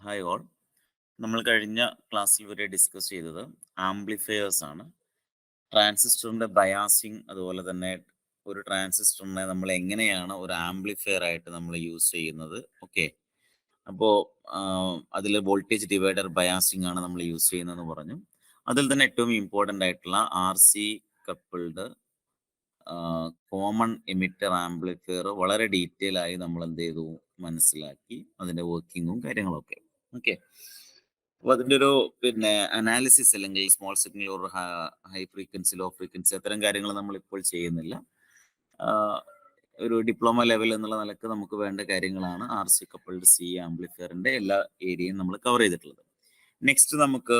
Hi all. നമ്മൾ കഴിഞ്ഞ ക്ലാസ്സിൽ വരെ ഡിസ്കസ് ചെയ്തത് ആംപ്ലിഫയേഴ്സ് ആണ്. ട്രാൻസിസ്റ്ററിന്റെ ബയാസിങ്, അതുപോലെ തന്നെ ഒരു ട്രാൻസിസ്റ്ററിനെ നമ്മൾ എങ്ങനെയാണ് ഒരു ആംപ്ലിഫയർ ആയിട്ട് നമ്മൾ യൂസ് ചെയ്യുന്നത്. ഓക്കെ, അപ്പോൾ അതിൽ വോൾട്ടേജ് ഡിവൈഡർ ബയാസിങ് ആണ് നമ്മൾ യൂസ് ചെയ്യുന്നതെന്ന് പറഞ്ഞു. അതിൽ തന്നെ ഏറ്റവും ഇമ്പോർട്ടൻ്റ് ആയിട്ടുള്ള RC coupled common emitter amplifier വളരെ ഡീറ്റെയിൽ ആയി നമ്മൾ എന്ത് ചെയ്തു, മനസ്സിലാക്കി അതിന്റെ വർക്കിങ്ങും കാര്യങ്ങളൊക്കെ. ഓക്കെ, അപ്പൊ അതിന്റെ ഒരു അനാലിസിസ് അല്ലെങ്കിൽ സ്മോൾ സിഗ്നൽ ഒരു ഹൈ ഫ്രീക്വൻസി, ലോ ഫ്രീക്വൻസി അത്തരം കാര്യങ്ങൾ നമ്മൾ ഇപ്പോൾ ചെയ്യുന്നില്ല. ഒരു ഡിപ്ലോമ ലെവൽ എന്നുള്ള നിലക്ക് നമുക്ക് വേണ്ട കാര്യങ്ങളാണ് RC കപ്പിൾഡ് C ആംപ്ലിഫയറിന്റെ എല്ലാ ഏരിയയും നമ്മൾ കവർ ചെയ്തിട്ടുള്ളത്. നെക്സ്റ്റ് നമുക്ക്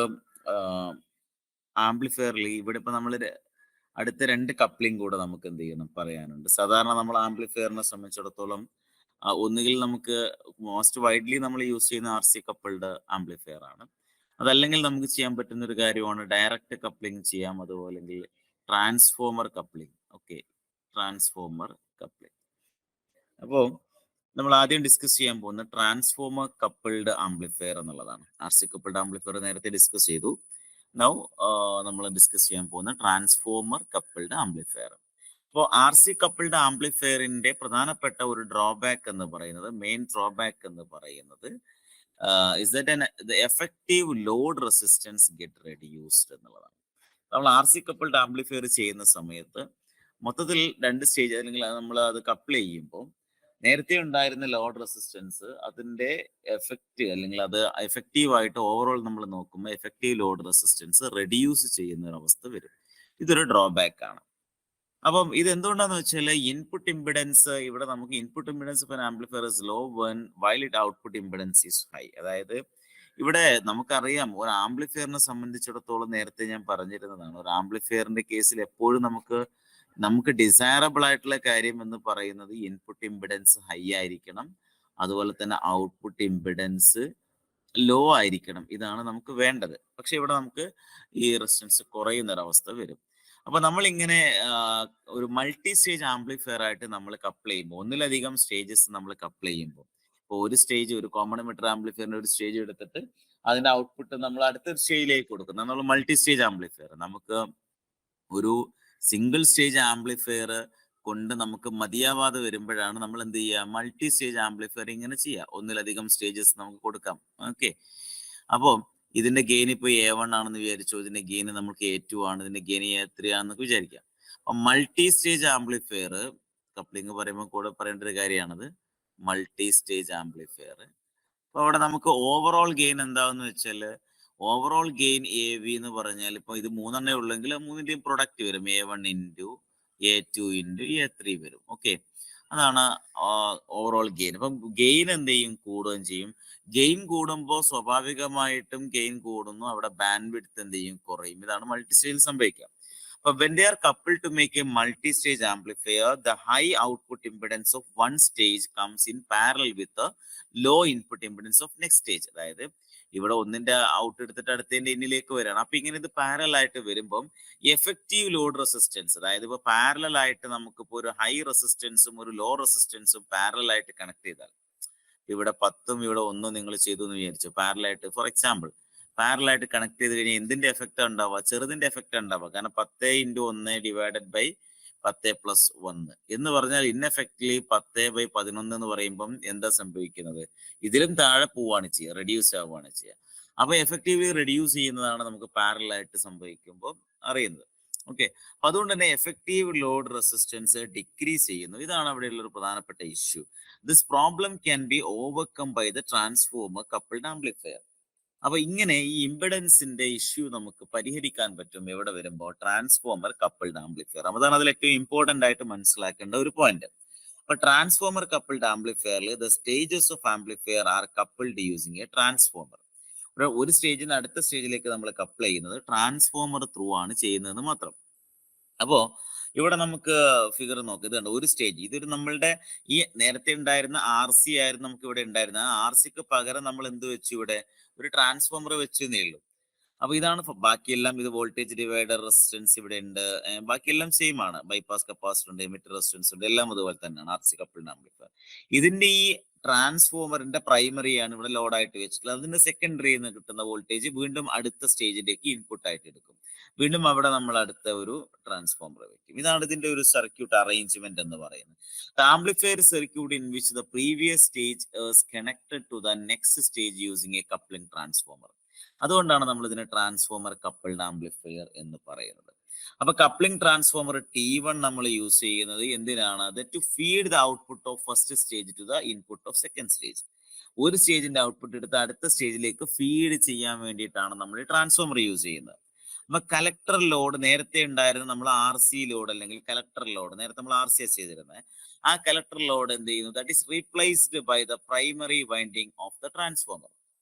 ആംപ്ലിഫയറിൽ ഇവിടെ ഇപ്പൊ നമ്മൾ അടുത്ത രണ്ട് കപ്ലിംഗ് കൂടെ നമുക്ക് എന്ത് ചെയ്യണം, പറയാനുണ്ട്. സാധാരണ നമ്മൾ ആംപ്ലിഫയറിനെ സംബന്ധിച്ചിടത്തോളം ഒന്നുകിൽ നമുക്ക് മോസ്റ്റ് വൈഡ്ലി നമ്മൾ യൂസ് ചെയ്യുന്ന RC കപ്പിൾഡ് ആംപ്ലിഫയർ ആണ്. അതല്ലെങ്കിൽ നമുക്ക് ചെയ്യാൻ പറ്റുന്ന ഒരു കാര്യമാണ് ഡയറക്റ്റ് കപ്ലിംഗ് ചെയ്യാം, അതുപോലെ transformer coupling. Okay, transformer coupling. അപ്പോൾ നമ്മൾ ആദ്യം ഡിസ്കസ് ചെയ്യാൻ പോകുന്ന ട്രാൻസ്ഫോമർ കപ്പിൾഡ് ആംപ്ലിഫയർ എന്നുള്ളതാണ്. RC കപ്പിൾഡ് ആംപ്ലിഫയർ നേരത്തെ ഡിസ്കസ് ചെയ്തു. നൗ നമ്മൾ ഡിസ്കസ് ചെയ്യാൻ പോകുന്ന ട്രാൻസ്ഫോമർ കപ്പിൾഡ് ആംപ്ലിഫയർ. അപ്പോൾ RC കപ്പിൾഡ് ആംപ്ലിഫയറിന്റെ പ്രധാനപ്പെട്ട ഒരു ഡ്രോബാക്ക് എന്ന് പറയുന്നത്, മെയിൻ ഡ്രോബാക്ക് എന്ന് പറയുന്നത് is that the effective load resistance get reduced എന്നുള്ളതാണ്. നമ്മൾ RC കപ്പിൾഡ് ആംപ്ലിഫയർ ചെയ്യുന്ന സമയത്ത് മൊത്തത്തിൽ രണ്ട് സ്റ്റേജ്, അല്ലെങ്കിൽ നമ്മൾ അത് കപ്പിൾ ചെയ്യുമ്പോൾ നേരത്തെ ഉണ്ടായിരുന്ന ലോഡ് റെസിസ്റ്റൻസ് അതിന്റെ എഫക്റ്റ്, അല്ലെങ്കിൽ അത് എഫക്റ്റീവായിട്ട് ഓവറോൾ നമ്മൾ നോക്കുമ്പോൾ എഫക്റ്റീവ് ലോഡ് റെസിസ്റ്റൻസ് റെഡ്യൂസ് ചെയ്യുന്ന ഒരു അവസ്ഥ വരും. ഇതൊരു ഡ്രോബാക്ക് ആണ്. അപ്പം ഇത് എന്തുകൊണ്ടാന്ന് വെച്ചാൽ ഇൻപുട്ട് ഇമ്പിഡൻസ്, ഇവിടെ നമുക്ക് input impedance for amplifier is low when while it output impedance is high. അതായത് ഇവിടെ നമുക്കറിയാം, ഒരു ആംപ്ലിഫയറിനെ സംബന്ധിച്ചിടത്തോളം നേരത്തെ ഞാൻ പറഞ്ഞിരുന്നതാണ്, ഒരു ആംപ്ലിഫയറിന്റെ കേസിൽ എപ്പോഴും നമുക്ക് ഡിസൈറബിൾ ആയിട്ടുള്ള കാര്യം എന്ന് പറയുന്നത് ഇൻപുട്ട് ഇമ്പിഡൻസ് ഹൈ ആയിരിക്കണം, അതുപോലെ തന്നെ ഔട്ട്പുട്ട് ഇമ്പിഡൻസ് ലോ ആയിരിക്കണം. ഇതാണ് നമുക്ക് വേണ്ടത്. പക്ഷെ ഇവിടെ നമുക്ക് ഈ റെസിസ്റ്റൻസ് കുറയുന്ന ഒരവസ്ഥ വരും. അപ്പൊ നമ്മൾ ഇങ്ങനെ ഒരു മൾട്ടി സ്റ്റേജ് ആംപ്ലിഫയർ ആയിട്ട് നമ്മൾ കപ്പിൾ ചെയ്യുമ്പോൾ, ഒന്നിലധികം സ്റ്റേജസ് നമ്മൾ കപ്പിൾ ചെയ്യുമ്പോൾ, ഇപ്പോൾ ഒരു സ്റ്റേജ്, ഒരു കോമൺ എമിറ്റർ ആംപ്ലിഫയറിന്റെ ഒരു സ്റ്റേജ് എടുത്തിട്ട് അതിന്റെ ഔട്ട്പുട്ട് നമ്മൾ അടുത്തൊരു സ്റ്റേജിലേക്ക് കൊടുക്കും. നമ്മൾ മൾട്ടി സ്റ്റേജ് ആംപ്ലിഫയർ, നമുക്ക് ഒരു സിംഗിൾ സ്റ്റേജ് ആംപ്ലിഫയർ കൊണ്ട് നമുക്ക് മതിയാവാതെ വരുമ്പോഴാണ് നമ്മൾ എന്ത് ചെയ്യുക, മൾട്ടി സ്റ്റേജ് ആംപ്ലിഫയർ ഇങ്ങനെ ചെയ്യുക, ഒന്നിലധികം സ്റ്റേജസ് നമുക്ക് കൊടുക്കാം. ഓക്കെ, അപ്പോൾ ഇതിന്റെ ഗെയിൻ ഇപ്പോൾ A1 ആണെന്ന് വിചാരിച്ചു, ഇതിന്റെ ഗെയിൻ നമുക്ക് A2 ആണ്, ഇതിന്റെ ഗെയിൻ A3 ആണെന്നൊക്കെ വിചാരിക്കാം. അപ്പൊ മൾട്ടി സ്റ്റേജ് ആംപ്ലിഫയർ കപ്ലിംഗ് പറയുമ്പോൾ കൂടെ പറയേണ്ട ഒരു കാര്യമാണത്, മൾട്ടി സ്റ്റേജ് ആംപ്ലിഫയർ. അപ്പൊ അവിടെ നമുക്ക് ഓവറോൾ ഗെയിൻ എന്താന്ന് വെച്ചാൽ, ഓവറോൾ ഗെയിൻ AV എന്ന് പറഞ്ഞാൽ, ഇപ്പൊ ഇത് മൂന്നെണ്ണേ ഉള്ളെങ്കിൽ മൂന്നിന്റെയും പ്രൊഡക്റ്റ് വരും, A1 into A2 into A3 വരും. ഓക്കെ, അതാണ് ഓവറോൾ ഗെയിൻ. അപ്പം ഗെയിൻ എന്ത് ചെയ്യും, കൂടുകയും ചെയ്യും. ഗെയിൻ കൂടുമ്പോൾ സ്വാഭാവികമായിട്ടും ഗെയിൻ കൂടുന്നു, അവിടെ ബാൻഡ് വിഡ്ത്ത് എന്ത് ചെയ്യും, കുറയും. ഇതാണ് മൾട്ടി സ്റ്റേജിൽ സംഭവിക്കുക. അപ്പൊ when they are coupled to make a multi-stage amplifier, the high output impedance of one stage comes in parallel with the low input impedance of next stage. അതായത് ഇവിടെ ഒന്നിന്റെ ഔട്ട് എടുത്തിട്ട് അടുത്തതിന്റെ ഇന്നിലേക്ക് വരികയാണ്. അപ്പൊ ഇങ്ങനെ ഇത് പാരലൽ ആയിട്ട് വരുമ്പം എഫക്റ്റീവ് ലോഡ് റെസിസ്റ്റൻസ്, അതായത് ഇപ്പൊ പാരലൽ ആയിട്ട് നമുക്കിപ്പോ ഒരു ഹൈ റെസിസ്റ്റൻസും ഒരു ലോ റെസിസ്റ്റൻസും പാരലൽ ആയിട്ട് കണക്ട് ചെയ്താൽ, ഇവിടെ 10ഉം ഇവിടെ 1ഉം നിങ്ങൾ ചെയ്തു എന്ന് വിചാരിച്ചു, പാരലൽ ആയിട്ട്, ഫോർ എക്സാമ്പിൾ പാരലൽ ആയിട്ട് കണക്ട് ചെയ്ത് കഴിഞ്ഞാൽ എന്തിന്റെ എഫക്റ്റ് ഉണ്ടാവുക, ചെറുതിന്റെ എഫക്റ്റ് ഉണ്ടാവുക. കാരണം 10 ഇൻറ്റു 1 ഡിവൈഡഡ് ബൈ 10 പ്ലസ് 1 എന്ന് പറഞ്ഞാൽ ഇൻഎഫക്റ്റ്ലി 10/11 എന്ന് പറയുമ്പം എന്താ സംഭവിക്കുന്നത്, ഇതിലും താഴെ പോവാണ് ചെയ്യുക, റെഡ്യൂസ് ആവുകയാണ് ചെയ്യുക. അപ്പൊ എഫക്റ്റീവ്ലി റെഡ്യൂസ് ചെയ്യുന്നതാണ് നമുക്ക് പാരലൽ ആയിട്ട് സംഭവിക്കുമ്പോൾ അറിയുന്നത്. ഓക്കെ, അപ്പൊ അതുകൊണ്ട് തന്നെ എഫക്റ്റീവ് ലോഡ് റെസിസ്റ്റൻസ് ഡിക്രീസ് ചെയ്യുന്നു. ഇതാണ് അവിടെയുള്ള ഒരു പ്രധാനപ്പെട്ട issue. This problem can be overcome by the transformer coupled amplifier. അപ്പൊ ഇങ്ങനെ ഈ ഇമ്പിഡൻസിന്റെ ഇഷ്യൂ നമുക്ക് പരിഹരിക്കാൻ പറ്റും എവിടെ വരുമ്പോൾ, ട്രാൻസ്ഫോമർ കപ്പിൾഡ് ആംപ്ലിഫയർ. അതാണ് അതിൽ ഏറ്റവും ഇമ്പോർട്ടന്റ് ആയിട്ട് മനസ്സിലാക്കേണ്ട ഒരു പോയിന്റ്. അപ്പൊ ട്രാൻസ്ഫോമർ കപ്പിൾഡ് ആംപ്ലിഫയറിൽ the stages of amplifier are coupled using a transformer. ഒരു സ്റ്റേജിൽ നിന്ന് അടുത്ത സ്റ്റേജിലേക്ക് നമ്മൾ കപ്പിൾ ചെയ്യുന്നത് ട്രാൻസ്ഫോമർ ത്രൂ ആണ് ചെയ്യുന്നതെന്ന് മാത്രം. അപ്പോ ഇവിടെ നമുക്ക് ഫിഗർ നോക്കുക, ഇത് കണ്ടോ, ഒരു സ്റ്റേജ്, ഇതൊരു നമ്മളുടെ ഈ നേരത്തെ ഉണ്ടായിരുന്ന RC ആയിരുന്നു നമുക്ക് ഇവിടെ ഉണ്ടായിരുന്നത്. RCക്ക് പകരം നമ്മൾ എന്ത് വെച്ചു, ഇവിടെ ഒരു ട്രാൻസ്ഫോമർ വെച്ചെന്നേ ഉള്ളൂ. അപ്പൊ ഇതാണ് ബാക്കിയെല്ലാം, ഇത് വോൾട്ടേജ് ഡിവൈഡർ റെസിസ്റ്റൻസ് ഇവിടെ ഉണ്ട്, ബാക്കിയെല്ലാം സെയിം ആണ്, ബൈപ്പാസ് കപ്പാസിറ്റർ ഉണ്ട്, എമിറ്റർ റെസിസ്റ്റൻസ് ഉണ്ട്, എല്ലാം അതുപോലെ തന്നെയാണ് RC കപ്പിൾഡ് ആംപ്ലിഫയർ. ഇതിന്റെ ഈ ട്രാൻസ്ഫോമറിന്റെ പ്രൈമറിയാണ് ഇവിടെ ലോഡായിട്ട് വെച്ചിട്ടുള്ളത്. അതിന്റെ സെക്കൻഡറിയിൽ നിന്ന് കിട്ടുന്ന വോൾട്ടേജ് വീണ്ടും അടുത്ത സ്റ്റേജിലേക്ക് ഇൻപുട്ട് ആയിട്ട് എടുക്കും. വീണ്ടും അവിടെ നമ്മൾ അടുത്ത ഒരു ട്രാൻസ്ഫോമർ വെക്കും. ഇതാണ് ഇതിന്റെ ഒരു സർക്യൂട്ട് അറേഞ്ച്മെന്റ് എന്ന് പറയുന്നത്. Amplifier circuit in which the previous stage is connected to the next stage using a coupling transformer. അതുകൊണ്ടാണ് നമ്മൾ ഇതിനെ ട്രാൻസ്ഫോമർ കപ്പിൾഡ് ആംപ്ലിഫയർ എന്ന് പറയുന്നത്. അപ്പൊ കപ്ലിംഗ് ട്രാൻസ്ഫോമർ T1 നമ്മൾ യൂസ് ചെയ്യുന്നത് എന്തിനാണ്? To feed the output of first stage to the input of second stage. ഒരു സ്റ്റേജിന്റെ ഔട്ട്പുട്ട് എടുത്ത് അടുത്ത സ്റ്റേജിലേക്ക് ഫീഡ് ചെയ്യാൻ വേണ്ടിയിട്ടാണ് നമ്മൾ ട്രാൻസ്ഫോമർ യൂസ് ചെയ്യുന്നത്. അപ്പൊ കലക്ടർ ലോഡ് നേരത്തെ ഉണ്ടായിരുന്ന നമ്മൾ RC ലോഡ് അല്ലെങ്കിൽ കലക്ടർ ലോഡ്, നേരത്തെ നമ്മൾ RCS ചെയ്തിരുന്നത്, ആ കലക്ടർ ലോഡ് എന്ത് ചെയ്യുന്നു? That is replaced by the primary winding of the transformer.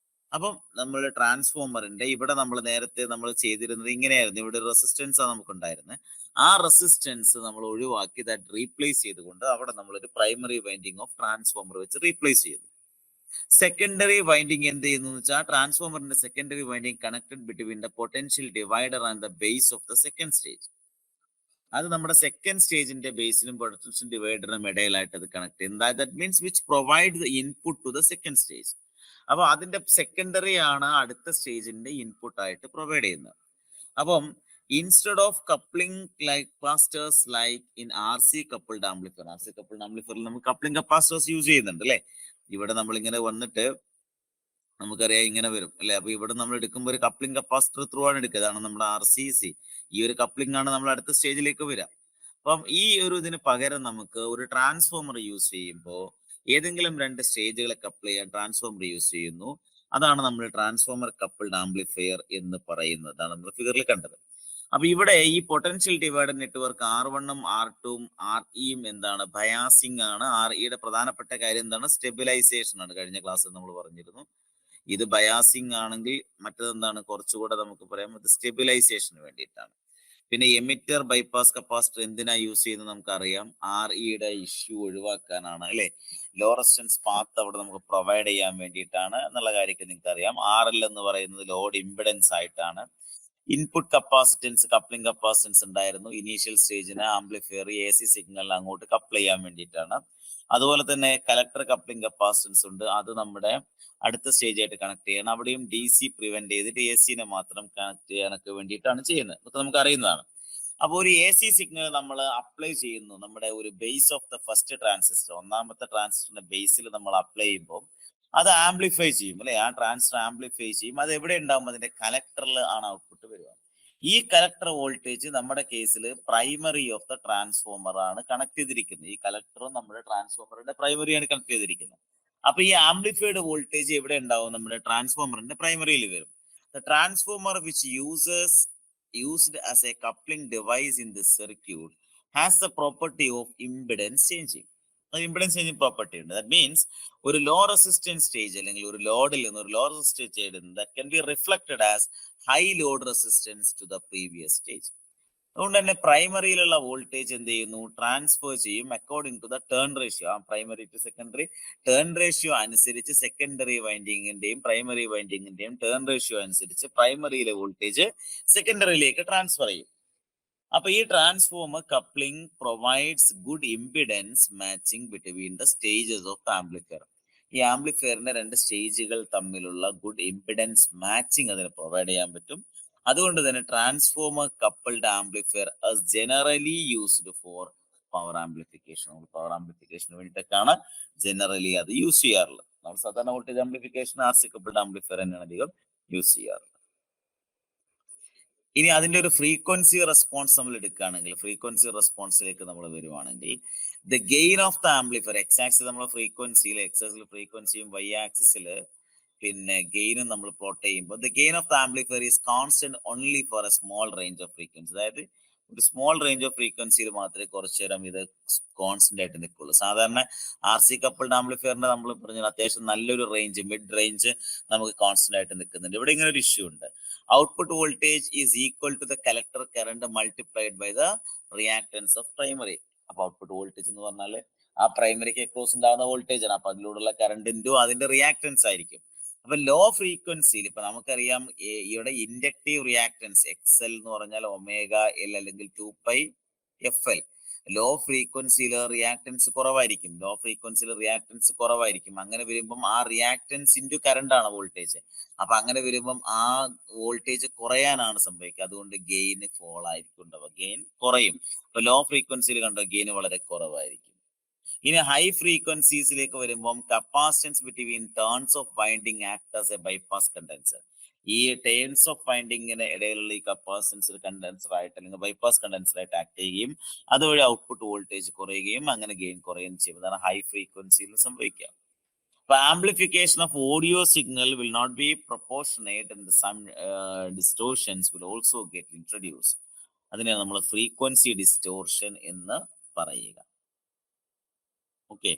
അപ്പം നമ്മൾ ട്രാൻസ്ഫോമറിന്റെ ഇവിടെ നമ്മൾ നേരത്തെ നമ്മൾ ചെയ്തിരുന്നത് ഇങ്ങനെയായിരുന്നു. ഇവിടെ റെസിസ്റ്റൻസ് ആണ് നമുക്ക് ഉണ്ടായിരുന്നത്. ആ റെസിസ്റ്റൻസ് നമ്മൾ ഒഴിവാക്കി ദാറ്റ് റീപ്ലേസ് ചെയ്തുകൊണ്ട് അവിടെ നമ്മളൊരു പ്രൈമറി വൈൻഡിങ് ഓഫ് ട്രാൻസ്ഫോമർ വെച്ച് റീപ്ലേസ് ചെയ്തു. സെക്കൻഡറി വൈൻഡിങ് എന്ത് ചെയ്യുന്നു വെച്ചാൽ ട്രാൻസ്ഫോമറിന്റെ secondary winding connected between the potential divider and the base of the second stage. അത് നമ്മുടെ സെക്കൻഡ് സ്റ്റേജിന്റെ ബേസിനും പൊട്ടൻഷ്യൽ ഡിവൈഡറിനും ഇടയിലായിട്ട് അത് കണക്ട് ചെയ്യുന്നത്. That means which provide the input to the second stage. അപ്പൊ അതിന്റെ സെക്കൻഡറി ആണ് അടുത്ത സ്റ്റേജിന്റെ ഇൻപുട്ട് ആയിട്ട് പ്രൊവൈഡ് ചെയ്യുന്നത്. അപ്പം instead of coupling capacitors like in RC coupled amplifier, RC coupled ആംപ്ലിഫയറിൽ നമ്മൾ കപ്ലിംഗ് കപ്പാസിറ്റേഴ്സ് യൂസ് ചെയ്യുന്നുണ്ട് അല്ലെ. ഇവിടെ നമ്മൾ ഇങ്ങനെ വന്നിട്ട് നമുക്കറിയാം ഇങ്ങനെ വരും അല്ലെ. അപ്പൊ ഇവിടെ നമ്മൾ എടുക്കുമ്പോൾ ഒരു കപ്ലിംഗ് കപ്പാസിറ്റർ ത്രൂ ആണ് എടുക്കുക. അതാണ് നമ്മുടെ RCC. ഈ ഒരു കപ്ലിംഗ് ആണ് നമ്മൾ അടുത്ത സ്റ്റേജിലേക്ക് വരിക. അപ്പം ഈ ഒരു ഇതിന് പകരം നമുക്ക് ഒരു ട്രാൻസ്ഫോമർ യൂസ് ചെയ്യുമ്പോൾ ഏതെങ്കിലും രണ്ട് സ്റ്റേജുകളെ കപ്പിൾ ചെയ്യാൻ ട്രാൻസ്ഫോമർ യൂസ് ചെയ്യുന്നു. അതാണ് നമ്മൾ ട്രാൻസ്ഫോമർ കപ്പിൾഡ് ആംപ്ലിഫയർ എന്ന് പറയുന്നത്. അതാണ് നമ്മൾ ഫിഗറിൽ കണ്ടത്. അപ്പൊ ഇവിടെ ഈ പൊട്ടൻഷ്യൽ ഡിവൈഡർ നെറ്റ്വർക്ക് R1ഉം R2ഉം REയും എന്താണ്? ബയാസിംഗ് ആണ്. REയുടെ പ്രധാനപ്പെട്ട കാര്യം എന്താണ്? സ്റ്റെബിലൈസേഷൻ ആണ്. കഴിഞ്ഞ ക്ലാസ്സിൽ നമ്മൾ പറഞ്ഞിരുന്നു. ഇത് ബയാസിംഗ് ആണെങ്കിൽ മറ്റതെന്താണ്? കുറച്ചുകൂടെ നമുക്ക് പറയാം ഇത് സ്റ്റെബിലൈസേഷന് വേണ്ടിയിട്ടാണ്. പിന്നെ എമിറ്റർ ബൈപ്പാസ് കപ്പാസിറ്റർ എന്തിനാ യൂസ് ചെയ്യുന്നത് നമുക്കറിയാം. REയുടെ ഇഷ്യൂ ഒഴിവാക്കാനാണ് അല്ലെ. ലോ റെസിസ്റ്റൻസ് പാത്ത് അവിടെ നമുക്ക് പ്രൊവൈഡ് ചെയ്യാൻ വേണ്ടിയിട്ടാണ് എന്നുള്ള കാര്യമൊക്കെ നിങ്ങൾക്ക് അറിയാം. RL എന്ന് പറയുന്നത് ലോഡ് ഇമ്പിഡൻസ് ആയിട്ടാണ്. ഇൻപുട്ട് കപ്പാസിറ്റൻസ് കപ്ലിംഗ് കപ്പാസിറ്റൻസ് ഉണ്ടായിരുന്നു ഇനീഷ്യൽ സ്റ്റേജിന് ആംപ്ലിഫയർ AC സിഗ്നൽ അങ്ങോട്ട് കപ്പിൾ ചെയ്യാൻ വേണ്ടിയിട്ടാണ്. അതുപോലെ തന്നെ കലക്ടർ കപ്ലിംഗ് കപ്പാസിറ്റൻസ് ഉണ്ട്. അത് നമ്മുടെ അടുത്ത സ്റ്റേജ് ആയിട്ട് കണക്ട് ചെയ്യണം. അവിടെയും DC പ്രിവെന്റ് ചെയ്തിട്ട് AC മാത്രം കണക്ട് ചെയ്യാനൊക്കെ വേണ്ടിയിട്ടാണ് ചെയ്യുന്നത്. അതൊക്കെ നമുക്ക് അറിയുന്നതാണ്. അപ്പോൾ ഒരു AC സിഗ്നൽ നമ്മൾ അപ്ലൈ ചെയ്യുന്നു നമ്മുടെ ഒരു base of the first transistor, ഒന്നാമത്തെ ട്രാൻസിസ്റ്ററിന്റെ ബേസിൽ നമ്മൾ അപ്ലൈ ചെയ്യുമ്പോൾ അത് ആംപ്ലിഫൈ ചെയ്യും അല്ലെ. ആ ട്രാൻസിസ്റ്റർ ആംപ്ലിഫൈ ചെയ്യും. അത് എവിടെ ഉണ്ടാവും? അതിന്റെ കലക്ടറിൽ ആണ് ഔട്ട്പുട്ട് വരിക. ഈ കലക്ടർ വോൾട്ടേജ് നമ്മുടെ കേസിൽ പ്രൈമറി ഓഫ് ദ ട്രാൻസ്ഫോമർ ആണ് കണക്ട് ചെയ്തിരിക്കുന്നത്. ഈ കലക്ടറും നമ്മുടെ ട്രാൻസ്ഫോമറിന്റെ പ്രൈമറിയാണ് കണക്ട് ചെയ്തിരിക്കുന്നത്. അപ്പൊ ഈ ആംപ്ലിഫൈഡ് വോൾട്ടേജ് എവിടെ ഉണ്ടാവും? നമ്മുടെ ട്രാൻസ്ഫോമറിന്റെ പ്രൈമറിയിൽ വരും. The transformer which used as a coupling device in this circuit has the property of impedance changing. Impedance changing property ഉണ്ട്. ദാറ്റ് മീൻസ് ഒരു ലോ റെസിസ്റ്റൻസ് സ്റ്റേജ് അല്ലെങ്കിൽ ഒരു ലോഡിൽ നിന്ന് ഒരു low resistance stage that can be reflected as high load resistance to the previous stage. അതുകൊണ്ട് തന്നെ പ്രൈമറിയിലുള്ള വോൾട്ടേജ് എന്ത് ചെയ്യുന്നു? ട്രാൻസ്ഫർ ചെയ്യും according to the turn ratio. ആ primary to secondary turn ratio അനുസരിച്ച് സെക്കൻഡറി വൈൻഡിങ്ങിന്റെയും പ്രൈമറി വൈൻഡിങ്ങിന്റെയും ടേൺ റേഷ്യോ അനുസരിച്ച് പ്രൈമറിയിലെ വോൾട്ടേജ് സെക്കൻഡറിയിലേക്ക് ട്രാൻസ്ഫർ ചെയ്യും. അപ്പൊ ഈ transformer coupling provides good impedance matching between the stages of the amplifier. ഈ ആംപ്ലിഫയറിന്റെ രണ്ട് സ്റ്റേജുകൾ തമ്മിലുള്ള ഗുഡ് ഇംപിഡൻസ് മാച്ചിങ് അതിന് പ്രൊവൈഡ് ചെയ്യാൻ പറ്റും. അതുകൊണ്ട് തന്നെ transformer coupled amplifier as generally used for power amplification. Power ആംപ്ലിഫിക്കേഷന് വേണ്ടിയിട്ടൊക്കെയാണ് ജനറലി അത് യൂസ് ചെയ്യാറുള്ളത്. നമ്മൾ സാധാരണ voltage amplification RC coupled amplifier തന്നെയാണ് അധികം യൂസ് ചെയ്യാറുള്ളത്. ഇനി അതിന്റെ ഒരു ഫ്രീക്വൻസി റെസ്പോൺസ് നമ്മൾ എടുക്കുകയാണെങ്കിൽ, ഫ്രീക്വൻസി റെസ്പോൺസിലേക്ക് നമ്മൾ വരുവാണെങ്കിൽ, the gain of the amplifier X axis നമ്മൾ ഫ്രീക്വൻസിയിൽ ഫ്രീക്വൻസിയും Y ആക്സിസിൽ പിന്നെ ഗെയിനും നമ്മൾ പ്ലോട്ട് ചെയ്യുമ്പോൾ the gain of the amplifier is constant only for a small range of frequency. അതായത് ഒരു സ്മോൾ റേഞ്ച് ഓഫ് ഫ്രീക്വൻസിയിൽ മാത്രമേ കുറച്ചു നേരം ഇത് കോൺസ്റ്റന്റ് ആയിട്ട് നിൽക്കുള്ളൂ. സാധാരണ RC കപ്പിൾഡ് ആംപ്ലിഫയറിന്റെ നമ്മൾ പറഞ്ഞാൽ അത്യാവശ്യം നല്ലൊരു റേഞ്ച്, മിഡ് റേഞ്ച് നമുക്ക് കോൺസ്റ്റന്റ് ആയിട്ട് നിൽക്കുന്നുണ്ട്. ഇവിടെ ഇങ്ങനെ ഒരു ഇഷ്യൂ ഉണ്ട്. Output voltage is equal to the collector current multiplied by the reactance of primary. അപ്പൊ ഔട്ട്പുട്ട് വോൾട്ടേജ് എന്ന് പറഞ്ഞാൽ ആ പ്രൈമറിക്ക് അക്രോസ് ഉണ്ടാകുന്ന വോൾട്ടേജ് ആണ്. അപ്പൊ അതിലൂടെയുള്ള കറന്റിന്റെയും അതിന്റെ റിയാക്ടൻസ് ആയിരിക്കും. അപ്പൊ ലോ ഫ്രീക്വൻസിയിൽ ഇപ്പൊ നമുക്കറിയാം ഇവിടെ ഇൻഡക്റ്റീവ് റിയാക്ടൻസ് XL എന്ന് പറഞ്ഞാൽ ω L അല്ലെങ്കിൽ 2πfL. ലോ ഫ്രീക്വൻസിയിൽ റിയാക്ടൻസ് കുറവായിരിക്കും. അങ്ങനെ വരുമ്പം ആ റിയാക്ടൻസ് ഇൻറ്റു കറണ്ട് ആണ് വോൾട്ടേജ്. അപ്പൊ അങ്ങനെ വരുമ്പം ആ വോൾട്ടേജ് കുറയാനാണ് സംഭവിക്കുക. അതുകൊണ്ട് ഗെയിൻ ഫോൾ ആയിരിക്കും ഉണ്ടാവുക, ഗെയിൻ കുറയും. ഇപ്പൊ ലോ ഫ്രീക്വൻസിയിൽ കണ്ടോ ഗെയിൻ വളരെ കുറവായിരിക്കും. ഇനി ഹൈ ഫ്രീക്വൻസീസിലേക്ക് വരുമ്പം capacitance between turns of winding act as A bypass condenser. ഈ ടേൺസ് ഓഫ് വൈൻഡിങ്ങിന് ഇടയിലുള്ള ഈ കപ്പാസിറ്റൻസ് കണ്ടൻസർ ആയിട്ട് അല്ലെങ്കിൽ ബൈപ്പാസ് കണ്ടൻസർ ആയിട്ട് ആക്ട് ചെയ്യുകയും അതുവഴി ഔട്ട്പുട്ട് വോൾട്ടേജ് കുറയുകയും അങ്ങനെ ഗെയിൻ കുറയുകയും ചെയ്യും. അതാണ് ഹൈ ഫ്രീക്വൻസിയിൽ സംഭവിക്കുക. അപ്പൊ amplification of audio signal will not be proportionate and some distortions will also get introduce. അതിനെയാണ് നമ്മൾ ഫ്രീക്വൻസി ഡിസ്റ്റോർഷൻ എന്ന് പറയുക. ഓക്കെ.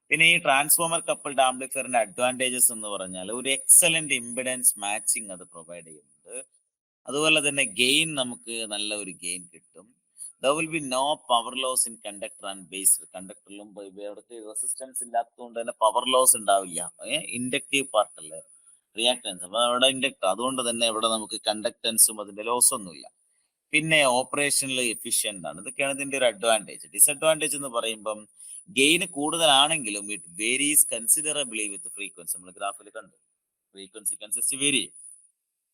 പിന്നെ ഈ ട്രാൻസ്ഫോമർ കപ്പിൾഡ് ആംപ്ലിഫയറിന്റെ അഡ്വാൻറ്റേജസ് എന്ന് പറഞ്ഞാൽ ഒരു എക്സലന്റ് ഇമ്പിഡൻസ് മാച്ചിങ് അത് പ്രൊവൈഡ് ചെയ്യുന്നുണ്ട്. അതുപോലെ തന്നെ ഗെയിൻ, നമുക്ക് നല്ല ഒരു ഗെയിൻ കിട്ടും. There will be no power loss in conductor and base. കണ്ടക്ടറിലും ഇവിടത്തെ റെസിസ്റ്റൻസ് ഇല്ലാത്തതുകൊണ്ട് തന്നെ പവർ ലോസ് ഉണ്ടാവില്ല. ഇൻഡക്റ്റീവ് പാർട്ട് അല്ലേ റിയാക്ടൻസ്, അപ്പൊ അവിടെ ഇൻഡക്ടർ, അതുകൊണ്ട് തന്നെ ഇവിടെ നമുക്ക് കണ്ടക്ടൻസും അതിന്റെ ലോസ് ഒന്നുമില്ല. പിന്നെ ഓപ്പറേഷനിൽ എഫിഷ്യന്റ് ആണ്. ഇതൊക്കെയാണ് ഇതിന്റെ ഒരു അഡ്വാൻറ്റേജ്. ഡിസഡ്വാൻറ്റേജ് എന്ന് പറയുമ്പം ഗെയിന് കൂടുതലാണെങ്കിലും it varies considerably with frequency. നമ്മൾ ഗ്രാഫിൽ കണ്ടു, ഫ്രീക്വൻസി കൺസിസ്റ്റ് വേരി ചെയ്യും.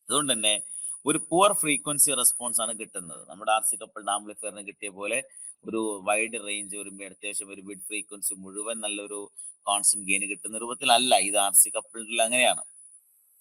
അതുകൊണ്ട് തന്നെ ഒരു പുവർ ഫ്രീക്വൻസി റെസ്പോൺസ് ആണ് കിട്ടുന്നത്. നമ്മുടെ RC കപ്പിൾഡ് ആംപ്ലിഫയറിന് കിട്ടിയ പോലെ ഒരു വൈഡ് റേഞ്ച്, ഒരു അത്യാവശ്യം ഒരു മിഡ് ഫ്രീക്വൻസി മുഴുവൻ നല്ലൊരു കോൺസ്റ്റന്റ് ഗെയിൻ കിട്ടുന്ന രൂപത്തിലല്ല ഇത്. RC കപ്പിൾഡിൽ അങ്ങനെയാണ്.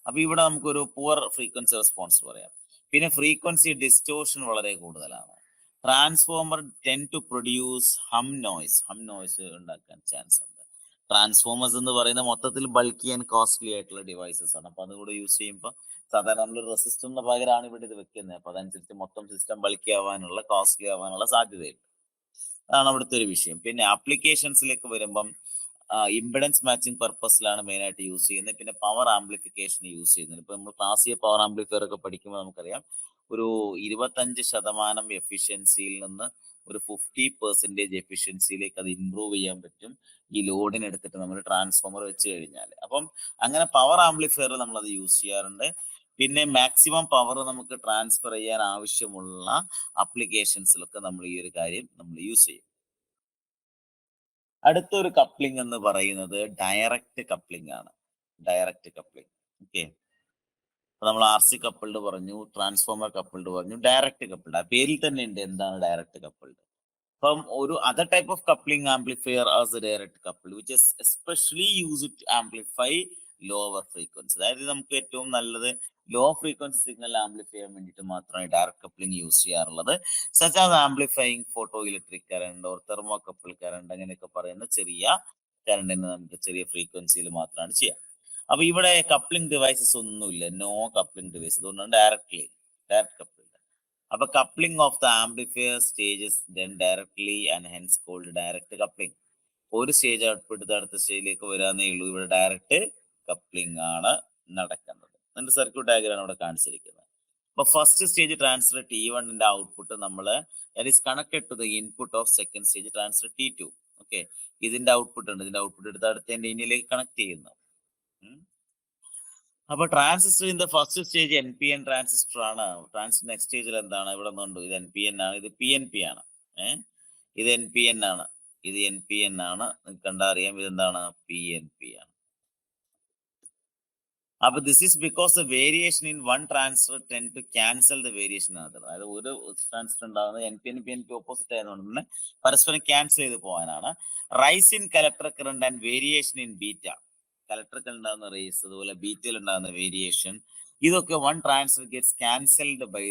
അപ്പൊ ഇവിടെ നമുക്കൊരു പുവർ ഫ്രീക്വൻസി റെസ്പോൺസ് പറയാം. പിന്നെ ഫ്രീക്വൻസി ഡിസ്റ്റോർഷൻ വളരെ കൂടുതലാണ്. Transformer tend to produce hum noise ഉണ്ടാക്കാൻ ചാൻസ് ഉണ്ട്. ട്രാൻസ്ഫോമേഴ്സ് എന്ന് പറയുന്നത് മൊത്തത്തിൽ ബൾക്കി ആൻഡ് കോസ്റ്റ്ലി ആയിട്ടുള്ള ഡിവൈസസ് ആണ്. അപ്പൊ അതുകൂടെ യൂസ് ചെയ്യുമ്പോൾ സാധാരണ നമ്മൾ റെസിസ്റ്ററിന് പകരമാണ് ഇവിടെ ഇത് വെക്കുന്നത്. അപ്പൊ അതനുസരിച്ച് മൊത്തം സിസ്റ്റം ബൾക്കി ആവാനുള്ള, കോസ്റ്റ്ലി ആവാനുള്ള സാധ്യതയുണ്ട്. അതാണ് അവിടുത്തെ ഒരു വിഷയം. പിന്നെ ആപ്ലിക്കേഷൻസിലേക്ക് വരുമ്പം ഇംപെഡൻസ് മാച്ചിങ് പർപ്പസിലാണ് മെയിൻ ആയിട്ട് യൂസ് ചെയ്യുന്നത്. പിന്നെ പവർ ആംപ്ലിഫിക്കേഷൻ യൂസ് ചെയ്യുന്നത്. ഇപ്പൊ നമ്മൾ ക്ലാസിക് പവർ ആംപ്ലിഫയർ ഒക്കെ പഠിക്കുമ്പോൾ നമുക്കറിയാം ഒരു 25% എഫിഷ്യൻസിയിൽ നിന്ന് ഒരു 50% എഫിഷ്യൻസിയിലേക്ക് അത് ഇംപ്രൂവ് ചെയ്യാൻ പറ്റും ഈ ലോഡിനെടുത്തിട്ട് നമ്മൾ ട്രാൻസ്ഫോമർ വെച്ച് കഴിഞ്ഞാൽ. അപ്പം അങ്ങനെ പവർ ആംപ്ലിഫയർ നമ്മൾ അത് യൂസ് ചെയ്യാറുണ്ട്. പിന്നെ മാക്സിമം പവർ നമുക്ക് ട്രാൻസ്ഫർ ചെയ്യാൻ ആവശ്യമുള്ള ആപ്ലിക്കേഷൻസിലൊക്കെ നമ്മൾ ഈ ഒരു കാര്യം നമ്മൾ യൂസ് ചെയ്യും. അടുത്തൊരു കപ്ലിംഗ് എന്ന് പറയുന്നത് ഡയറക്റ്റ് കപ്ലിംഗ് ആണ്. Direct coupling. ഓക്കെ. നമ്മൾ RC കപ്പിൾഡ് പറഞ്ഞു, ട്രാൻസ്ഫോമർ കപ്പിൾഡ് പറഞ്ഞു, ഡയറക്റ്റ് കപ്പിൾഡ്. ആ പേരിൽ തന്നെ ഉണ്ട് എന്താണ് ഡയറക്റ്റ് കപ്പിൾഡ്. അപ്പം ഒരു other type of coupling amplifier as a direct coupled which is especially used to amplify lower frequency. അതായത് നമുക്ക് ഏറ്റവും നല്ലത് ലോ ഫ്രീക്വൻസി സിഗ്നൽ ആംപ്ലിഫൈ ചെയ്യാൻ വേണ്ടിയിട്ട് മാത്രമാണ് ഡയറക്റ്റ് കപ്ലിംഗ് യൂസ് ചെയ്യാറുള്ളത്. Such as amplifying photo electric current or thermo couple current, അങ്ങനെയൊക്കെ പറയുന്ന ചെറിയ കറണ്ടിന് നമുക്ക് ചെറിയ ഫ്രീക്വൻസിയിൽ മാത്രമാണ് ചെയ്യാം. അപ്പൊ ഇവിടെ കപ്ലിംഗ് ഡിവൈസസ് ഒന്നുമില്ല, നോ കപ്ലിംഗ് ഡിവൈസ്. അതുകൊണ്ടാണ് ഡയറക്റ്റ് കപ്പിൾഡ്. അപ്പൊ coupling of the amplifier stages then directly and hence called direct coupling. ഒരു സ്റ്റേജ് ഔട്ട്പുട്ട് അടുത്ത സ്റ്റേജിലേക്ക് വരാന്നേ ഉള്ളൂ. ഇവിടെ ഡയറക്റ്റ് കപ്ലിംഗ് ആണ് നടക്കുന്നത്. അതിന്റെ സർക്യൂട്ട് ഡയഗ്രാം ഇവിടെ കാണിച്ചിരിക്കുന്നത്. അപ്പൊ first stage transfer T1 output നമ്മൾ that is connected to the input of second stage transfer T2. Okay. ഇതിന്റെ ഔട്ട്പുട്ട് ഉണ്ട്. ഇതിന്റെ ഔട്ട്പുട്ട് എടുത്ത് അടുത്തതിന്റെ ഇനിയിലേക്ക് കണക്ട് ചെയ്യുന്നു. അപ്പൊ transistor in the first stage NPN transistor ആണ്. ട്രാൻസിസ്റ്റർ നെക്സ്റ്റ് സ്റ്റേജിൽ എന്താണ് ഇവിടെ നിന്നുണ്ട്, ഇത് NPN ആണ്, ഇത് PNP ആണ്. ഇത് NPN ആണ്, ഇത് NPN ആണ്. കണ്ടറിയാം ഇതെന്താണ്, PNP ആണ്. അപ്പൊ this is because the variation in one transistor tend to cancel the variation other. അതായത് ഒരു ട്രാൻസിസ്റ്റർ ഉണ്ടാകുന്നത് NPN PNP ഓപ്പോസിറ്റ് ആയതുകൊണ്ട് തന്നെ പരസ്പരം ക്യാൻസൽ ചെയ്ത് പോകാനാണ്. Rise in collector current and variation in beta. കലക്ടറിൽ ഉണ്ടാകുന്ന റേസ്, അതുപോലെ ബീറ്റയിൽ ഉണ്ടാകുന്ന വേരിയേഷൻ, ഇതൊക്കെ one transfer gets cancelled by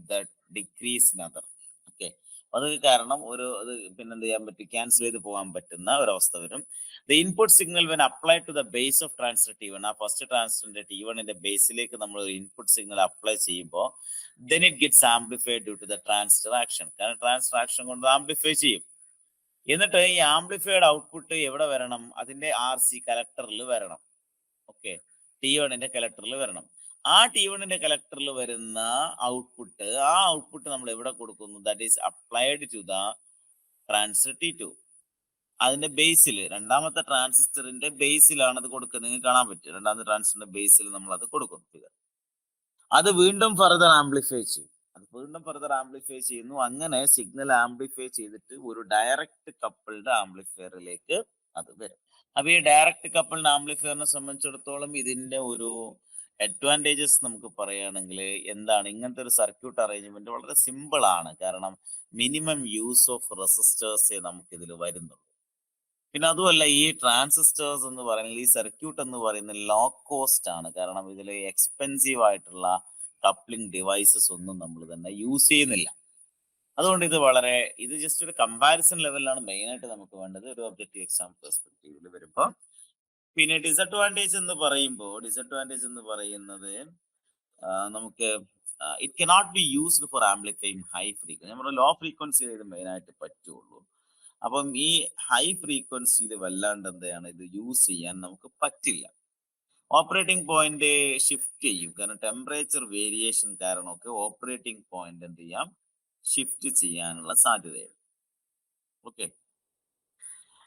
the decrease in other. Okay. അത് കാരണം ഒരു അത് പിന്നെ എന്ത് ചെയ്യാൻ പറ്റും, ക്യാൻസൽ ചെയ്ത് പോകാൻ പറ്റുന്ന ഒരവസ്ഥ വരും. The input signal when apply to the base of transfer T1, ആ ഫസ്റ്റ് ട്രാൻസ്ഫറിന്റെ T1 ബേസിലേക്ക് നമ്മൾ ഒരു ഇൻപുട്ട് സിഗ്നൽ അപ്ലൈ ചെയ്യുമ്പോൾ then it gets amplified due to the transfer action. കാരണം ട്രാൻസ്ഫർ ആക്ഷൻ കൊണ്ട് ആംപ്ലിഫൈ ചെയ്യും. എന്നിട്ട് ഈ ആംപ്ലിഫൈഡ് ഔട്ട്പുട്ട് എവിടെ വരണം, അതിന്റെ RC കലക്ടറിൽ വരണം. ഓക്കെ. T1 കലക്ടറിൽ വരണം. ആ T1 കലക്ടറിൽ വരുന്ന ഔട്ട്പുട്ട്, ആ ഔട്ട്പുട്ട് നമ്മൾ എവിടെ കൊടുക്കുന്നു, that is applied to the transistor T2. അതിന്റെ ബേസിൽ, രണ്ടാമത്തെ ട്രാൻസിസ്റ്ററിന്റെ ബേസിലാണ് അത് കൊടുക്കുന്നത്. നിങ്ങൾക്ക് കാണാൻ പറ്റും, രണ്ടാമത്തെ ട്രാൻസിസ്റ്ററിന്റെ ബേസിൽ നമ്മൾ അത് കൊടുക്കും. അത് വീണ്ടും ഫർദർ ആംപ്ലിഫൈ ചെയ്യും. അത് വീണ്ടും ഫർദർ ആംപ്ലിഫൈ ചെയ്യുന്നു. അങ്ങനെ സിഗ്നൽ ആംപ്ലിഫൈ ചെയ്തിട്ട് ഒരു ഡയറക്റ്റ് കപ്പിൾഡ് ആംപ്ലിഫയറിലേക്ക് അത് വരും. അപ്പൊ ഈ ഡയറക്റ്റ് കപ്പിൾഡ് ആംപ്ലിഫയറിനെ സംബന്ധിച്ചിടത്തോളം ഇതിന്റെ ഒരു അഡ്വാൻറ്റേജസ് നമുക്ക് പറയുകയാണെങ്കിൽ എന്താണ്, ഇങ്ങനത്തെ ഒരു സർക്യൂട്ട് അറേഞ്ച്മെന്റ് വളരെ സിമ്പിൾ ആണ്. കാരണം മിനിമം യൂസ് ഓഫ് റെസിസ്റ്റേഴ്സേ നമുക്ക് ഇതിൽ വരുന്നുള്ളൂ. പിന്നെ അതുമല്ല, ഈ ട്രാൻസിസ്റ്റേഴ്സ് എന്ന് പറയുന്നത്, ഈ സർക്യൂട്ട് എന്ന് പറയുന്നത് ലോ കോസ്റ്റ് ആണ്. കാരണം ഇതിൽ എക്സ്പെൻസീവ് ആയിട്ടുള്ള കപ്ലിംഗ് ഡിവൈസസ് ഒന്നും നമ്മൾ തന്നെ യൂസ് ചെയ്യുന്നില്ല. അതുകൊണ്ട് ഇത് ജസ്റ്റ് ഒരു കമ്പാരിസൺ ലെവലിലാണ് മെയിൻ ആയിട്ട് നമുക്ക് വേണ്ടത് ഒരു ഒബ്ജക്റ്റീവ് എക്സാം പെർസ്പെക്റ്റീവിൽ വരുമ്പോൾ. പിന്നെ ഡിസഡ്വാൻറ്റേജ് എന്ന് പറയുന്നത് നമുക്ക് it cannot be used for amplifying high frequency. നമ്മുടെ ലോ ഫ്രീക്വൻസിയിൽ ഇത് മെയിൻ ആയിട്ട് പറ്റുള്ളൂ. അപ്പം ഈ ഹൈ ഫ്രീക്വൻസിയിൽ വല്ലാണ്ട് എന്താണ് ഇത് യൂസ് ചെയ്യാൻ നമുക്ക് പറ്റില്ല. ഓപ്പറേറ്റിംഗ് പോയിന്റ് ഷിഫ്റ്റ് ചെയ്യും. കാരണം ടെമ്പറേച്ചർ വേരിയേഷൻ കാരണമൊക്കെ ഓപ്പറേറ്റിംഗ് പോയിന്റ് എന്ത് ചെയ്യാം, ഷിഫ്റ്റ് ചെയ്യാനുള്ള സാധ്യതയുണ്ട്. ഓക്കെ.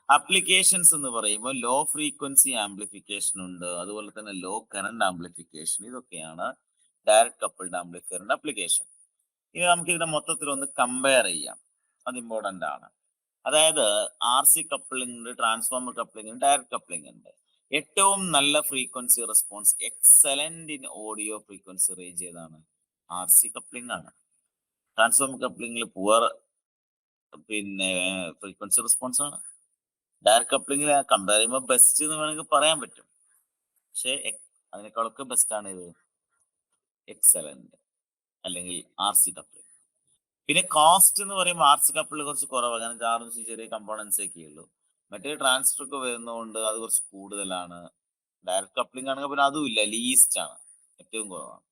ആപ്ലിക്കേഷൻസ് എന്ന് പറയുമ്പോൾ ലോ ഫ്രീക്വൻസി ആംപ്ലിഫിക്കേഷൻ ഉണ്ട്, അതുപോലെ തന്നെ ലോ കറന്റ് ആംപ്ലിഫിക്കേഷൻ. ഇതൊക്കെയാണ് ഡയറക്റ്റ് കപ്പിൾഡ് ആംപ്ലിഫയറിന്റെ ആപ്ലിക്കേഷൻ. ഇനി നമുക്ക് ഇതിനെ മൊത്തത്തിൽ ഒന്ന് കമ്പയർ ചെയ്യാം. അത് ഇമ്പോർട്ടന്റ് ആണ്. അതായത് RC കപ്പിളിംഗ് ഉണ്ട്, ട്രാൻസ്ഫോമർ കപ്പിളിംഗ് ഉണ്ട്, ഡയറക്റ്റ് കപ്പിളിംഗ് ഉണ്ട്. ഏറ്റവും നല്ല frequency response, excellent in audio frequency range ഏതാണ്? RC കപ്ലിംഗ് ആണ്. ട്രാൻസ്ഫോമർ കപ്ലിംഗിൽ പുവർ ഫ്രീക്വൻസി റെസ്പോൺസ് ആണ്. ഡയറക്റ്റ് കപ്ലിംഗിൽ കമ്പയർ ചെയ്യുമ്പോൾ ബെസ്റ്റ് എന്ന് വേണമെങ്കിൽ പറയാൻ പറ്റും. പക്ഷേ അതിനേക്കാളൊക്കെ ബെസ്റ്റ് ആണ് ഇത് എക്സലന്റ് അല്ലെങ്കിൽ RC കപ്ലിംഗ്. പിന്നെ കോസ്റ്റ് എന്ന് പറയുമ്പോൾ RC കപ്പിളിൽ കുറച്ച് കുറവാണ്. കാരണം ചാർജ് ചെറിയ കമ്പോണൻസ് ഒക്കെ ഉള്ളൂ. മറ്റേ ട്രാൻസ്ഫർ ഒക്കെ വരുന്നതുകൊണ്ട് അത് കുറച്ച് കൂടുതലാണ്. ഡയറക്റ്റ് കപ്ലിംഗ് ആണെങ്കിൽ പിന്നെ അതും ഇല്ല, ലീസ്റ്റ് ആണ്, ഏറ്റവും കുറവാണ്.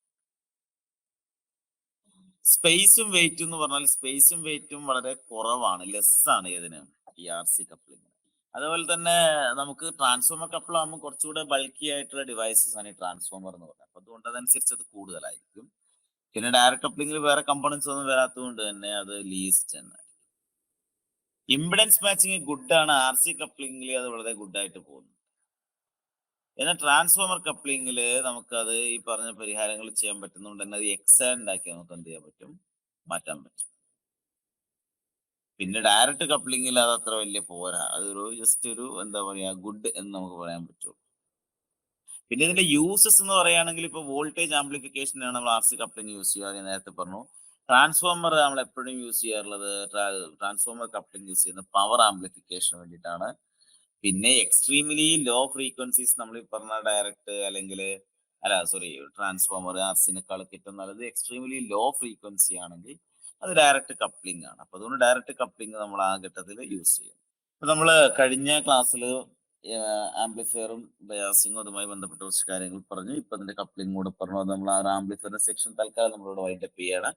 സ്പേസും വെയിറ്റും എന്ന് പറഞ്ഞാൽ സ്പേസും വെയിറ്റും വളരെ കുറവാണ്, ലെസ് ആണ് ഇതിന് ഈ RC കപ്ലിംഗ്. അതുപോലെ തന്നെ നമുക്ക് ട്രാൻസ്ഫോമർ കപ്പിൾ ആകുമ്പോൾ കുറച്ചുകൂടെ ബൾക്കി ആയിട്ടുള്ള ഡിവൈസസ് ആണ് ഈ ട്രാൻസ്ഫോമർ എന്ന് പറയുന്നത്. അപ്പൊ അതുകൊണ്ട് അതനുസരിച്ച് അത് കൂടുതലായിരിക്കും. പിന്നെ ഡയറക്റ്റ് കപ്ലിംഗിൽ വേറെ കമ്പോണൻസ് ഒന്നും വരാത്തതുകൊണ്ട് തന്നെ അത് ലീസ്റ്റ് തന്നെ. ഇംപിഡൻസ് മാച്ചിങ് ഗുഡ് ആണ്. RC കപ്ലിംഗിൽ അത് വളരെ ഗുഡായിട്ട് പോകുന്നു. എന്നാൽ ട്രാൻസ്ഫോമർ കപ്ലിംഗിൽ നമുക്കത് ഈ പറഞ്ഞ പരിഹാരങ്ങൾ ചെയ്യാൻ പറ്റുന്നതുകൊണ്ട് തന്നെ അത് എക്സലന്റ് ആക്കി നമുക്ക് എന്ത് ചെയ്യാൻ പറ്റും, മാറ്റാൻ പറ്റും. പിന്നെ ഡയറക്റ്റ് കപ്ലിംഗിൽ അത് അത്ര വലിയ പോരാ, അതൊരു ജസ്റ്റ് ഒരു എന്താ പറയാ ഗുഡ് എന്ന് നമുക്ക് പറയാൻ പറ്റും. പിന്നെ ഇതിന്റെ യൂസസ് എന്ന് പറയുകയാണെങ്കിൽ ഇപ്പൊ വോൾട്ടേജ് ആംപ്ലിഫിക്കേഷനാണ് നമ്മൾ RC കപ്ലിംഗ് യൂസ് ചെയ്യുക. ഞാൻ നേരത്തെ പറഞ്ഞു. ട്രാൻസ്ഫോമർ നമ്മൾ എപ്പോഴും യൂസ് ചെയ്യാറുള്ളത്, ട്രാൻസ്ഫോമർ കപ്ലിംഗ് യൂസ് ചെയ്യുന്നത് പവർ ആംപ്ലിഫിക്കേഷന് വേണ്ടിയിട്ടാണ്. പിന്നെ എക്സ്ട്രീംലി ലോ ഫ്രീക്വൻസീസ് നമ്മൾ ഈ പറഞ്ഞ ഡയറക്റ്റ് അല്ലെങ്കിൽ ട്രാൻസ്ഫോമർ RCനേക്കാളൊക്കെ ഏറ്റവും നല്ലത് എക്സ്ട്രീംലി ലോ ഫ്രീക്വൻസി ആണെങ്കിൽ അത് ഡയറക്റ്റ് കപ്ലിംഗ് ആണ്. അപ്പൊ അതുകൊണ്ട് ഡയറക്റ്റ് കപ്ലിംഗ് നമ്മൾ ആ ഘട്ടത്തിൽ യൂസ് ചെയ്യും. അപ്പൊ നമ്മൾ കഴിഞ്ഞ ക്ലാസ്സിൽ ആംപ്ലിഫയറും ബയാസിങ്ങും അതുമായി ബന്ധപ്പെട്ട കുറച്ച് കാര്യങ്ങൾ പറഞ്ഞു. ഇപ്പൊ അതിന്റെ കപ്ലിംഗ് കൂടെ പറഞ്ഞു. അത് നമ്മൾ ആ ആംപ്ലിഫയറിന്റെ സെക്ഷൻ തൽക്കാലം നമ്മളോട് വൈൻഡപ്പ് ചെയ്യാണ്.